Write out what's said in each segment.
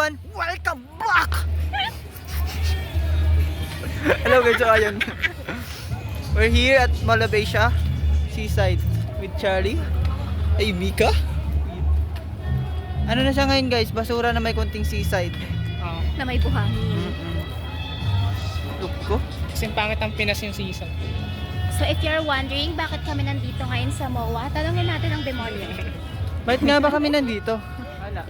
everyone! Welcome back! Hello guys, so ayun. We're here at Malabasia Seaside with Charlie. Ay, Mika? Ano na siya ngayon guys? Basura na may konting seaside. Na may buhangin. Look ko. Kasing pangit ang Pinas yung season. So if you're wondering bakit kami nandito ngayon sa MOA, tanongin natin ang demonyo. Bakit nga ba kami nandito? Wala.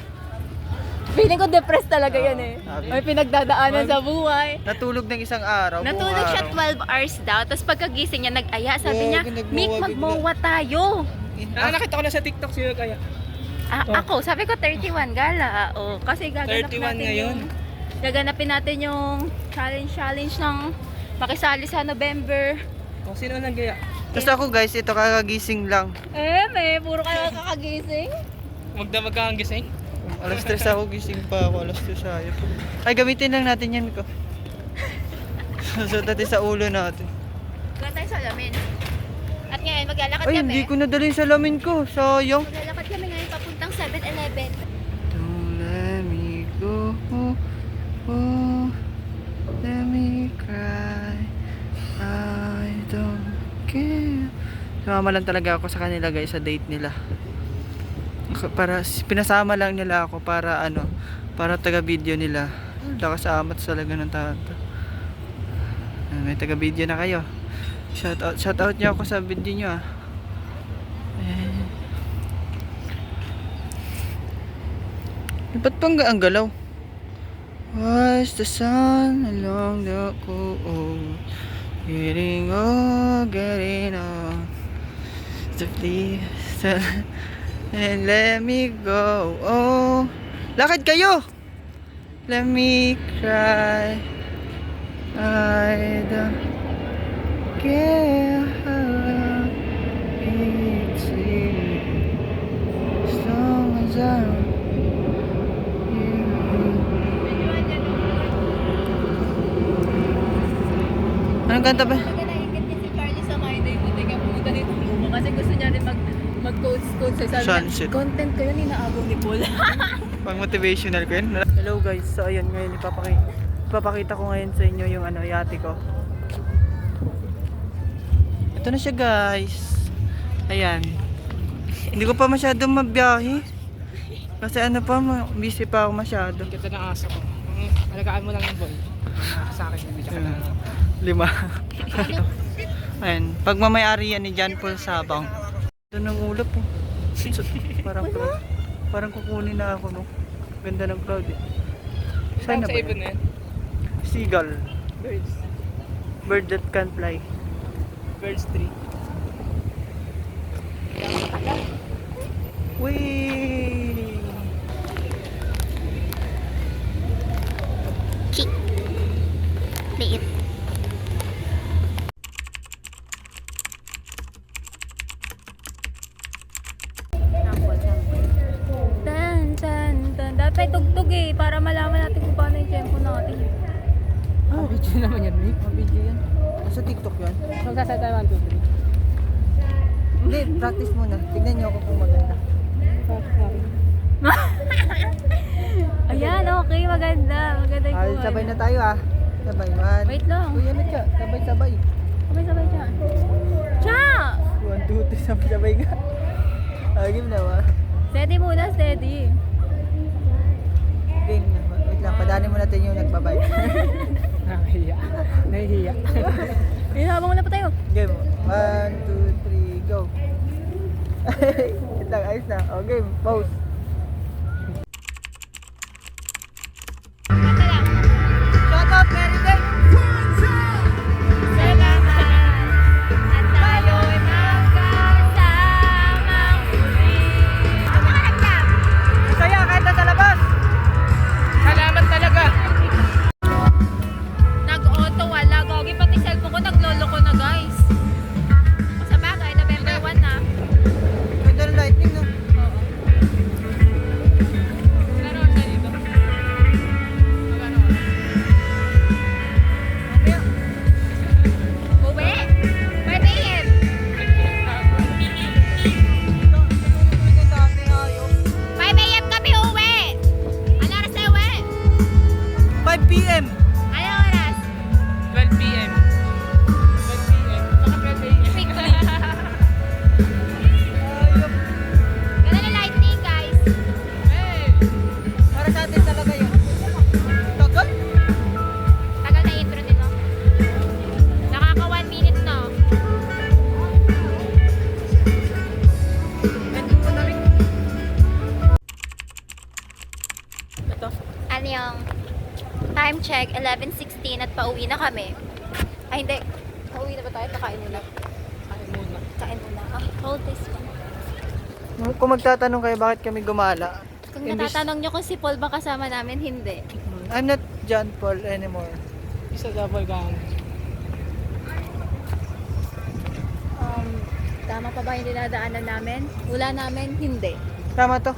Feeling ko depressed talaga yan eh. Sabi. May pinagdadaanan sa buhay. Natulog ng isang araw. Natulog buong siya araw. 12 hours daw. Tapos pagkagising niya nag-aya, sabi niya, Nagmowa Mick, bigla." mag-MOA tayo. Nakita ko na sa TikTok siya kaya. Ako, sabi ko 31 gala. Kasi gaganap 31 natin ngayon. gaganapin natin yung challenge ng makisali sa November. O sino nag-gaya? Tapos ako guys, ito kakagising lang. May puro kayo kakagising. Magdamag ka ang gising? Alas 3 ako, gising pa ako. Alas 2 tayo. Ay, gamitin lang natin yan ko. So, dati sa ulo natin. Wala tayo sa lamin. At ngayon, maglalakad Ay, kami. hindi ko nadala yung salamin ko. Sayang. Maglalakad kami ngayon papuntang 7-Eleven. Don't let me go. Oh, let me cry. I don't care. Sumama lang talaga ako sa kanila guys sa date nila. Para pinasama lang nila ako para para taga-video nila. Lakas amat talaga ng tata. May taga-video na kayo. Shout out niyo ako sa video niyo ah. Ba't pang ang galaw? Was the sun along the coast, getting on to please and let me go. Oh, lakad kayo. Let me cry. I don't care how it's as long as I'm anong kanta ba? Naganaikit niya si Charlie sa my day. Buti nga pumunta dito mo. Kasi gusto niya rin mag-coach sa sabi Sunset. niya, content ko yun, inaabong ni Paul. Pang motivational ko yun. Hello guys, so ayun ngayon ipapakita ko ngayon sa inyo yung yate ko. Ito na siya guys. Ayan. Hindi ko pa masyadong mabiyahe. Kasi busy pa ako masyado. Ganda ng aso ko. Alagaan mo lang yung boy. Sa akin, hindi siya kailangan. 5. Ayan. Pagmamayari yan ni John Paul Sabang. Ito ng ulap po. Parang kukunin na ako no. Ganda ng crowd eh. Saan na Sa ba ibon na yan? yan. Seagull. Birds. Bird that can fly. Birds 3. Whee! Liit. Dapat tugtog eh, para malaman natin kung paano yung tempo natin. Video naman yan, Nick. Video yan. Sa TikTok yan. Magsasalta 1, 2, 3. Hindi, practice muna. Tignan niyo ako kung maganda. Ayan, okay, maganda. Maganda yung Sabay na tayo ah. Sabay. Wait lang. Kuya ano siya? Sabay. Sabay dyan. Cha! 1, 2, 3, sabay nga. Game na ba? Steady muna, steady. Game na ba? Wait lang, padaanin mo natin yung nagbabay. Nahihiya. Habang wala pa tayo. Game. 1, 2, 3, go. Wait lang, ayos na. O, game. Pause. Shout out, Mary Day! Salamat. At tayo'y magkasamang muli. Masaya kahit nasa labas! Salamat talaga. Nag-auto wala. Gogi pati cellphone ko naglolo ko na guys. Sa bagay, November 1 na. Ganda ng lightning no? Oo. Ano yung time check, 11:16 at pauwi na kami. Ay, hindi. Pauwi na ba tayo? Kakain muna. Kain muna. Kain muna. Ah, hold this one. Kung magtatanong kayo bakit kami gumala, Kung Imbis- natatanong nyo kung si Paul ba kasama namin, hindi. I'm not John Paul anymore. Isa double gang. Tama pa ba yung dinadaanan namin? Wala namin, hindi. Tama to.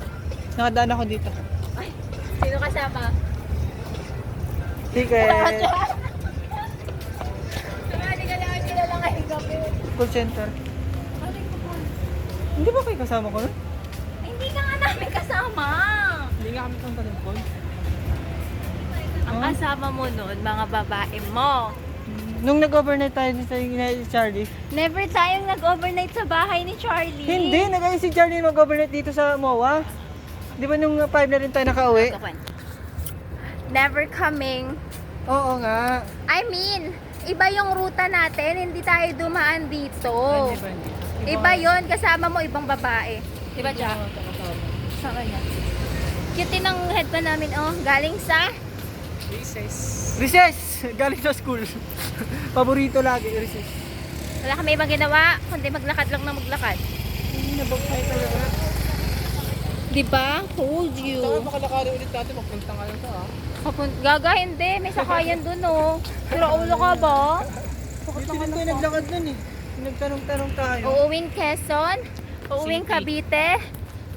Nakadaan ako dito. Ay, sino kasama? Sige. Hindi ka namin kilala ngayong gabi. Call center. Aling ko po. Hindi ba kayo kasama ko nun? Hindi ka nga namin kasama. Hindi nga kami itong talempon. Ang Oh. kasama mo nun, mga babae mo. Nung nag-overnight tayo sa Charlie. Never tayong nag-overnight sa bahay ni Charlie. Hindi, nag-ayos si Charlie mag-overnight dito sa MOA. Di ba nung 5 na rin tayo nakauwi? Never coming. Oo nga. I mean, iba yung ruta natin, hindi tayo dumaan dito. Hindi ba hindi? Iba yon, kasama mo ibang babae. Diba, Jack? Sa kanya. Cute din ang headband namin, oh. Galing sa... Recess. Recess! Galing sa school. Paborito lagi, recess. Wala kami ibang ginawa, kundi maglakad lang na maglakad. Nabagay talaga. Diba? Told you. Saka makalakari ulit natin, magpunta nga lang ka Gaga, hindi. May sakayan dun, oh. Pero ulo ka ba? Dito din tayo naglakad nun eh. Nagtanong-tanong tayo. Uuwing Quezon, uuwing Cavite,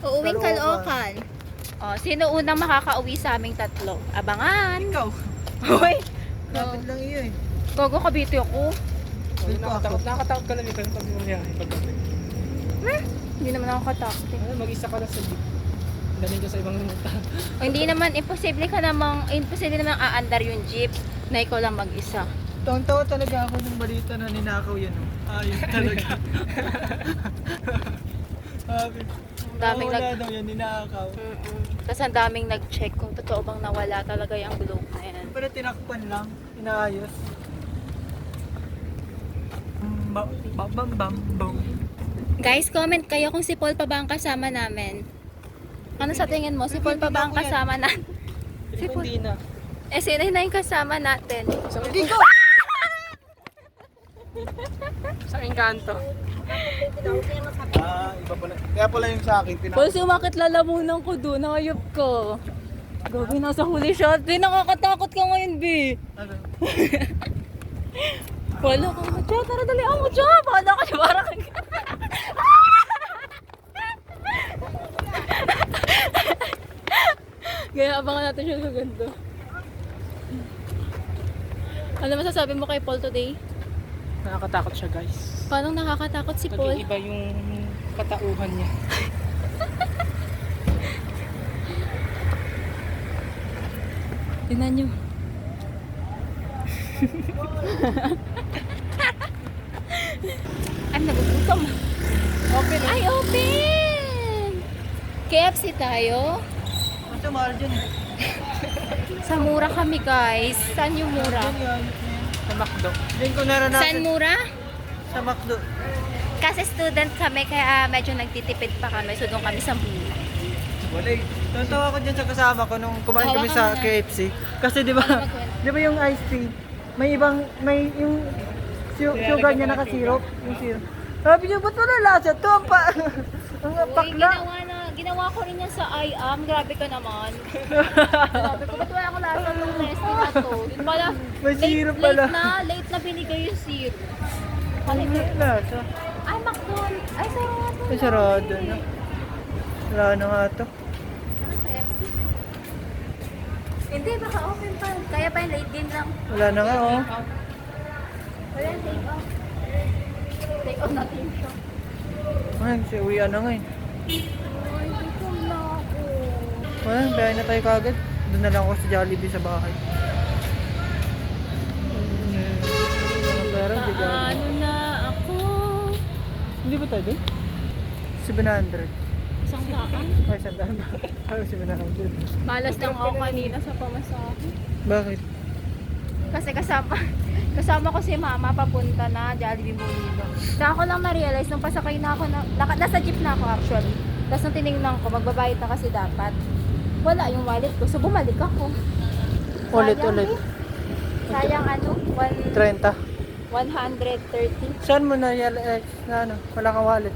uuwing Caloocan. Oh, sino unang makakauwi sa aming tatlo? Abangan. Ikaw. Hoy! Lapit lang iyo eh. Gogo, Cavite ako. Dito ako. Nakatakot ka lang ito pag nangyari. Hindi naman ako katakot. Eh. Ano, mag-isa ka lang sa jeep. Dalhin ka sa ibang luta. O, hindi naman, imposible namang aandar yung jeep na ikaw lang mag-isa. Tawang-tawa talaga ako ng balita na ninakaw yan. Oh. Ayun talaga. Sabi, Daming wala daw yan, ninakaw. Tapos ang daming nag-check kung totoo bang nawala talaga yung globe na yan. Pero tinakpan lang, inaayos. Bam bam bam bam. Guys, comment kayo kung si Paul pa ba ang kasama namin. Ano sa tingin mo? Si Paul pa ba ang kasama natin? Si hindi na. Eh, sino na yung kasama natin? Hindi ko! Sa engkanto. Iba pala. Kaya pala yung sa akin, Paul, sumakit lalamunan ko doon. Nakayop ko. Gabi, nasa huli shot. Di, nakakatakot ka ngayon, B. Ano? Wala kang matya. Tara, dali ako matya. Baka ka siya parang... Kaya abangan natin siya sa ganito. Ano masasabi mo kay Paul today? Nakakatakot siya, guys. Paano nakakatakot si Paul? Nag-iiba yung katauhan niya. Tingnan nyo. I'm nagugutom. Open eh. Ay, open! KFC tayo. Basta mahal dyan eh. Sa mura kami, guys. Saan yung mura? Sa McDo. Diyan ko naranasan. Saan mura? Sa McDo. Kasi student kami, kaya medyo nagtitipid pa kami. So, doon kami sa mura. Wala eh. Tawa ko dyan sa kasama ko nung kumain kami Hawakan sa mo na. KFC. Kasi di ba, Ano magkwento? di ba yung iced tea, may yung sugar niya naka-syrup. Yung syrup. Sabi niyo, ba't wala lasa to? Ang ang Uy, pakla. ginawa ko rin yan sa IAM. Grabe ka naman. Grabe ko, ba't wala akong lasa ng resti na to? Yun pala, May syrup pala. late na binigay yung syrup. Ang lasa. Ay, McDonald's. Ay, sarado. Ay, sarado na. Wala na nga to. KFC. Hindi, baka open pa. Kaya pa yung late game lang. Wala na nga oh. Wala yung take off. Take off natin siya. Ay, si uwian na nga eh. Ay, gutom na ako. Wala, bayan na tayo kagad. Doon na lang ako sa Jollibee sa bahay. Pero hindi ka. Paano na ako? Hindi ba tayo doon? 700. Isang daan? Ay, 100. Ay, 700. Malas lang ako kanina sa pamasahe. Bakit? Kasi kasama ko si mama papunta na Jollibee Bonito. Kaya ako lang na-realize nung pasakay na ako, nasa jeep na ako actually. Tapos nung tinignan ko, magbabayad na kasi dapat. Wala yung wallet ko. So, bumalik ako. Ulit, Sayang ulit. eh. Sayang ano? 30. 130. Saan mo na na ano? Wala kang wallet.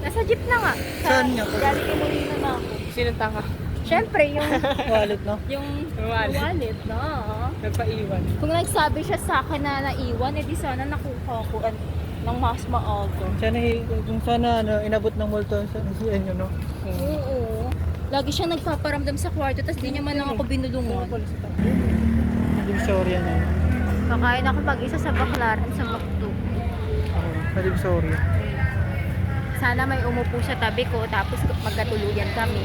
Nasa jeep na nga. Saan niya? Jollibee Molina na ako. Sinong tanga? Siyempre, yung Wallet, no? yung Wallet. wallet na. Nagpaiwan. Kung nagsabi siya sa akin na naiwan, edi sana nakuha ko ng mas maaga. Sana, kung sana ano, inabot ng multo sa inyo, no? Oo. Lagi siya nagpaparamdam sa kwarto, tapos di niya man lang ako binulungan. Yung sorry yan. Kakain ako mag-isa sa Baclaran sa McDo. Yung sorry. Sana may umupo sa tabi ko, tapos magkatuluyan kami.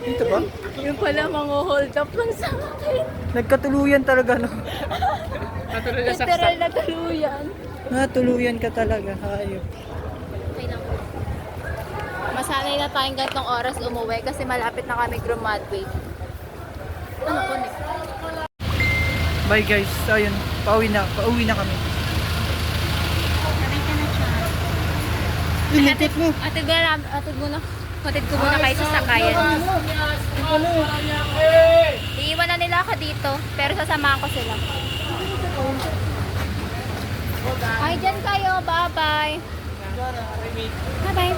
Dito ba? Yung pala mga hold up lang sa akin. Nagkatuluyan talaga, no? Natuloy na sa Literal na tuluyan. Natuluyan ka talaga. Hayop. Okay lang. Masanay na tayong gantong oras umuwi kasi malapit na kami graduate. Ano ko ne? Bye guys. Ayun, pauwi na kami. Sabay ka na siya. Ilitit mo. Hatid ko muna kayo sa sakayan. Iiwan na nila ako dito, pero sasamahan ko sila. Ay, dyan kayo. Bye-bye. Bye-bye.